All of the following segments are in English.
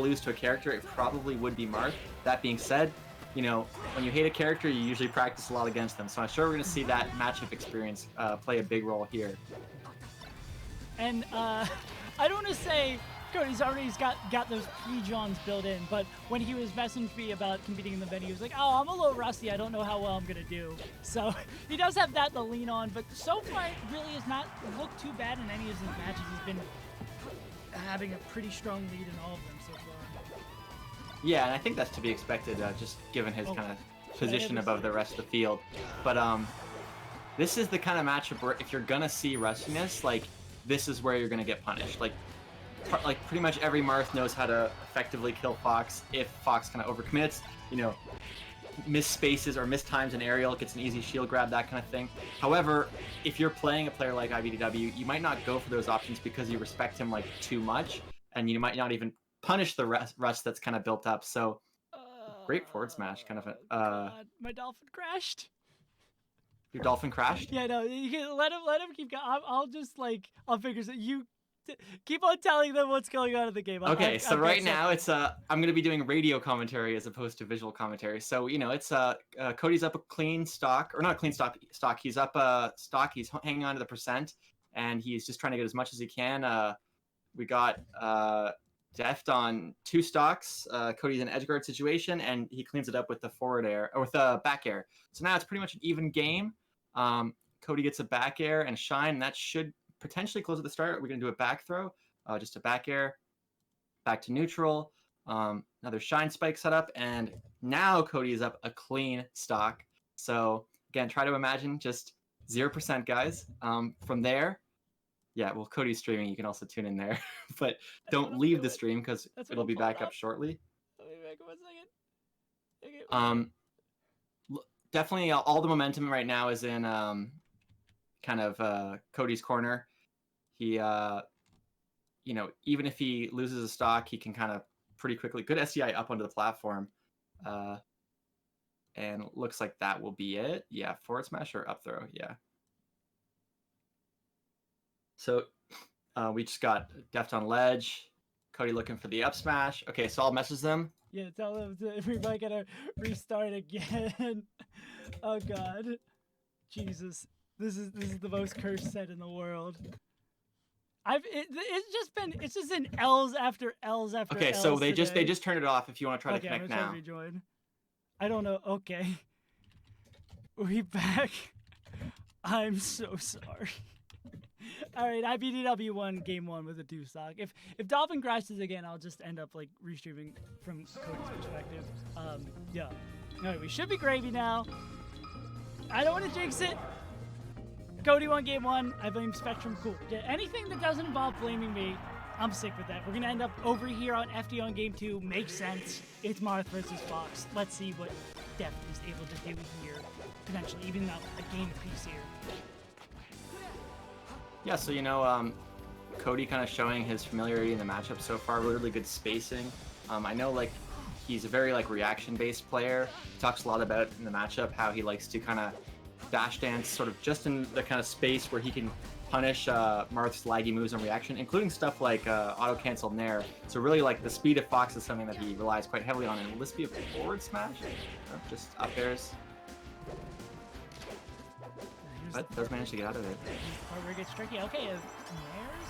lose to a character, it probably would be Marth. That being said, you know, when you hate a character, you usually practice a lot against them. So I'm sure we're going to see that matchup experience play a big role here. And I don't want to say Cody's already got those pre-Johns built in, but when he was messaging me about competing in the venue, he was like, oh, I'm a little rusty. I don't know how well I'm going to do. So he does have that to lean on, but so far it really has not looked too bad in any of his matches. He's been having a pretty strong lead in all of them so far. Yeah, and I think that's to be expected, just given his kind of position above the rest of the field. But this is the kind of matchup where if you're going to see rustiness, like, this is where you're going to get punished. Like pretty much every Marth knows how to effectively kill Fox if Fox kind of overcommits, you know, miss spaces or miss times an aerial, gets an easy shield grab, that kind of thing. However, if you're playing a player like iBDW, you might not go for those options because you respect him like too much, and you might not even punish the rust that's kind of built up. So great forward smash, kind of a God, my dolphin crashed. Your dolphin crashed? Yeah, no, you can let him keep going. I'll figure it. You keep on telling them what's going on in the game. Okay, so right now it's I'm going to be doing radio commentary as opposed to visual commentary. So, you know, it's Cody's up a clean stock, or not a clean stock. He's up a stock. He's hanging on to the percent, and he's just trying to get as much as he can. We got Deft on 2 stocks. Cody's in an edge guard situation, and he cleans it up with the forward air, or with the back air. So now it's pretty much an even game. Cody gets a back air and a shine, and that should potentially close at the start. We're going to do a back throw, just a back air, back to neutral, another shine spike setup, and now Cody is up a clean stock. So again, try to imagine just 0%, guys. From there, yeah, well, Cody's streaming. You can also tune in there, but don't leave the stream because it'll be back up shortly. Let me back up 1 second. Okay. Definitely all the momentum right now is in kind of Cody's corner. He, you know, even if he loses a stock, he can kind of pretty quickly, good SDI up onto the platform. And looks like that will be it. Yeah, forward smash or up throw, yeah. So we just got Deft on ledge. Cody looking for the up smash. Okay, so I'll message them. Yeah, tell them we might gotta restart again. Oh God, Jesus, this is the most cursed set in the world. It's just in L's after L's after. Okay, L's so they today. just turned it off. If you want to try to connect I'm now. try to rejoin. I don't know. Okay, we back. I'm so sorry. All right, iBDW won game 1 with a 2 stock. If Dolphin crashes again, I'll just end up like restreaming from Cody's perspective. Yeah. All right, we should be gravy now. I don't want to jinx it. Cody won game 1. I blame Spectrum. Cool. Yeah, anything that doesn't involve blaming me, I'm sick with that. We're gonna end up over here on FD on game 2. Makes sense. It's Marth versus Fox. Let's see what Deft is able to do here. Potentially, even out a game piece here. Yeah, so, you know, Cody kind of showing his familiarity in the matchup so far, really good spacing. I know, like, he's a very, like, reaction-based player. He talks a lot about in the matchup how he likes to kind of dash dance sort of just in the kind of space where he can punish Marth's laggy moves on reaction, including stuff like auto-cancel Nair. So really, like, the speed of Fox is something that he relies quite heavily on. And will this be a forward smash? Just up airs. But does manage to get out of it. Part where it gets tricky. Okay, Nair's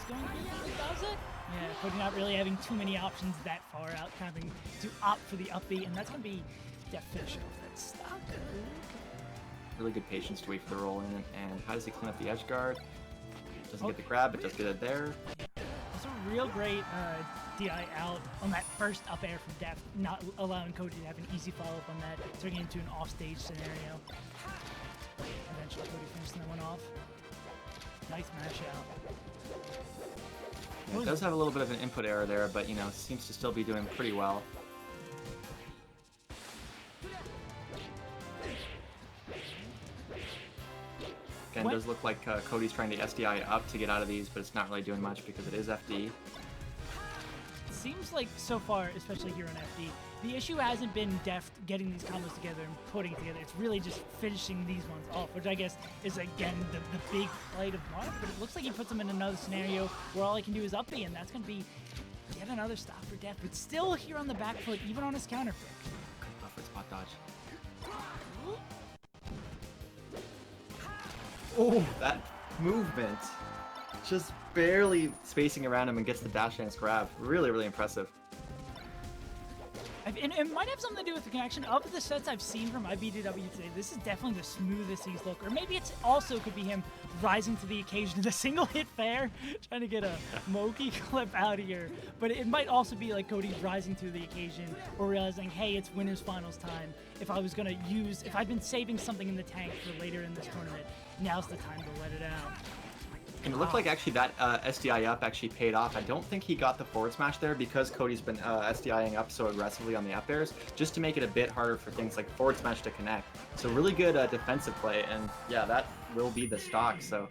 going to be able to does it. Yeah, Cody not really having too many options that far out, having to opt for the up B, and that's going to be Deft finishing off that stock. Okay. Really good patience to wait for the roll in, and how does he clean up the edge guard? Doesn't get the grab, but does get it there. It's a real great DI out on that first up air from Deft, not allowing Cody to have an easy follow-up on that, turning it into an off-stage scenario. Eventually Cody finishing that one off. Nice mash out. Yeah, it does have a little bit of an input error there, but, you know, seems to still be doing pretty well. Again, it does look like Cody's trying to SDI up to get out of these, but it's not really doing much because it is FD. It seems like so far, especially here on FD, the issue hasn't been Deft getting these combos together and putting it together. It's really just finishing these ones off, which I guess is, again, the big plight of Marth. But it looks like he puts him in another scenario where all he can do is up B, and that's going to be Get another stop for Deft, but still here on the back foot, even on his counter pick. Good buffer spot dodge. Oh, that movement. Just barely spacing around him and gets the dash dance grab. Really, really impressive. And it might have something to do with the connection. Of the sets I've seen from iBDW today, this is definitely the smoothest he's looked. Or maybe it's also could be him rising to the occasion in a single hit fair, trying to get a Moki clip out here. But it might also be like Cody rising to the occasion or realizing, hey, it's winners finals time. If I'd been saving something in the tank for later in this tournament, now's the time to let it out. And it looked like actually that SDI up actually paid off. I don't think he got the forward smash there because Cody's been SDIing up so aggressively on the up airs, just to make it a bit harder for things like forward smash to connect. So really good defensive play, and yeah, that will be the stock. So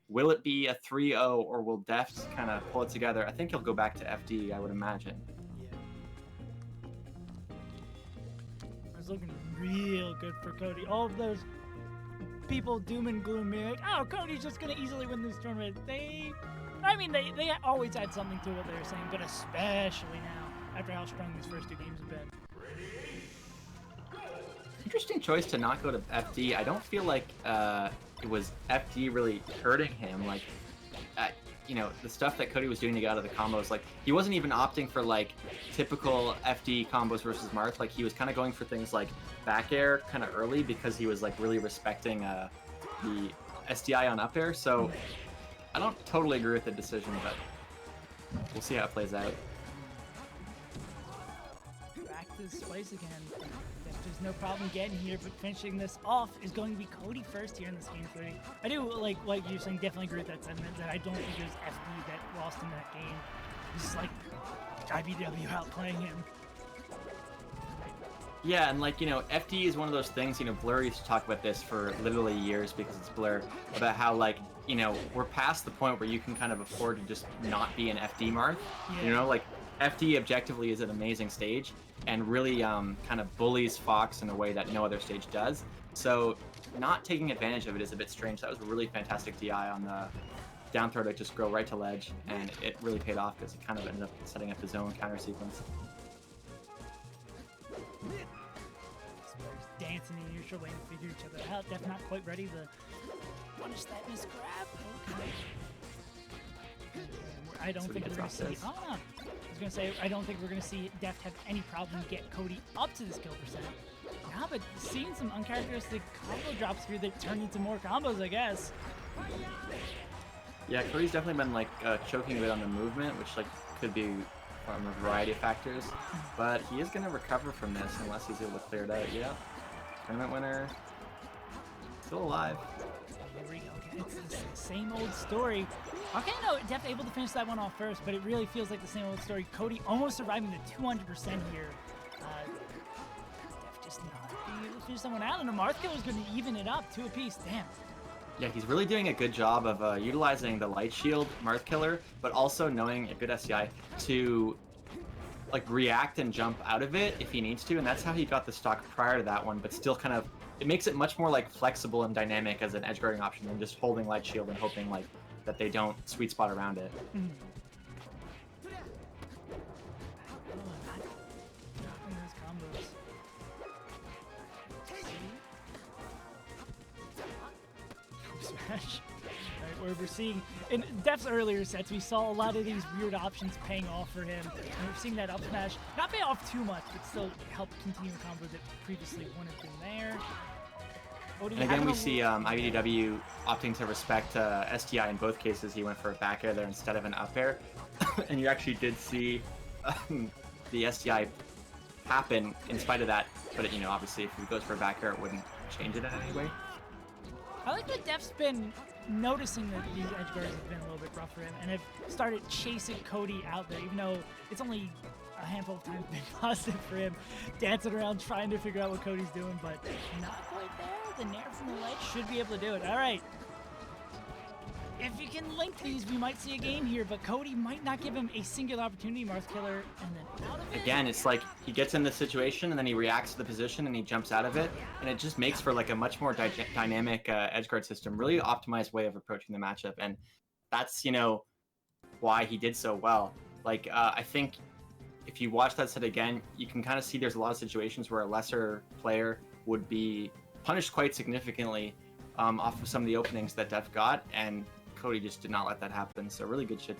will it be a 3-0 or will Deft kind of pull it together? I think he'll go back to FD, I would imagine. Yeah. It's looking real good for Cody. All of those people doom and gloom me like, oh, Cody's just gonna easily win this tournament. They always had something to what they were saying, but especially now after how strong these first two games have been. Interesting choice to not go to FD. I don't feel like it was FD really hurting him. Like, you know, the stuff that Cody was doing to get out of the combos, like he wasn't even opting for like typical FD combos versus Marth. Like he was kind of going for things like back air kind of early because he was like really respecting the SDI on up air. So I don't totally agree with the decision, but we'll see how it plays out. Back to the spice again. There's no problem getting here, but finishing this off is going to be Cody first here in this game 3. I do, like you're saying, definitely agree with that sentiment that I don't think it was FD that lost him that game. It's like iBDW outplaying him. Yeah, and like, you know, FD is one of those things, you know, Blur used to talk about this for literally years because it's Blur, about how like, you know, we're past the point where you can kind of afford to just not be an FD Marth. Yeah. You know, like FD objectively is an amazing stage and really kind of bullies Fox in a way that no other stage does. So not taking advantage of it is a bit strange. That was a really fantastic DI on the down throw to just go right to ledge, and it really paid off because it kind of ended up setting up his own counter sequence. Dancing in neutral lane to figure each other out. Def not quite ready to punish that miss grab. Okay. I don't think we're going to see. Oh, no. I was going to say, I don't think we're going to see Deft have any problem get Cody up to this kill percent. Yeah, but seeing some uncharacteristic combo drops here that turn into more combos, I guess. Yeah, Cody's definitely been like choking a bit on the movement, which like could be from a variety of factors, but he is going to recover from this unless he's able to clear it out. Yeah, tournament winner, still alive. Here we go. It's the same old story. Okay, no, Deft able to finish that one off first, but it really feels like the same old story. Cody almost surviving the 200% here. Deft just not being able to finish that one out, and a Marth kill is going to even it up, 2 apiece. Damn. Yeah, he's really doing a good job of utilizing the light shield Marth killer, but also knowing a good SCI to like react and jump out of it if he needs to, and that's how he got the stock prior to that one, but still kind of, it makes it much more like flexible and dynamic as an edge guarding option than just holding light shield and hoping like that they don't sweet spot around it. Mm-hmm. Right, where we're seeing in Deft's earlier sets, we saw a lot of these weird options paying off for him, and we're seeing that up smash not pay off too much, but still help continue a combo that previously wouldn't have been there. And again, we see iBDW opting to respect STI in both cases. He went for a back air there instead of an up air, and you actually did see the STI happen in spite of that. But you know, obviously, if he goes for a back air, it wouldn't change it in any way. I like that Deft's been noticing that these edge guards have been a little bit rough for him and have started chasing Cody out there, even though it's only a handful of times been positive for him, dancing around trying to figure out what Cody's doing, but not quite there. The nair from the ledge should be able to do it. All right. If you can link these, we might see a game here, but Cody might not give him a singular opportunity, Marth Killer, and then out of it. Again, it's like he gets in this situation and then he reacts to the position and he jumps out of it, and it just makes for like a much more dynamic edge guard system, really optimized way of approaching the matchup, and that's, you know, why he did so well. Like, I think if you watch that set again, you can kind of see there's a lot of situations where a lesser player would be punished quite significantly off of some of the openings that Deft got, and Cody just did not let that happen. So really good shit to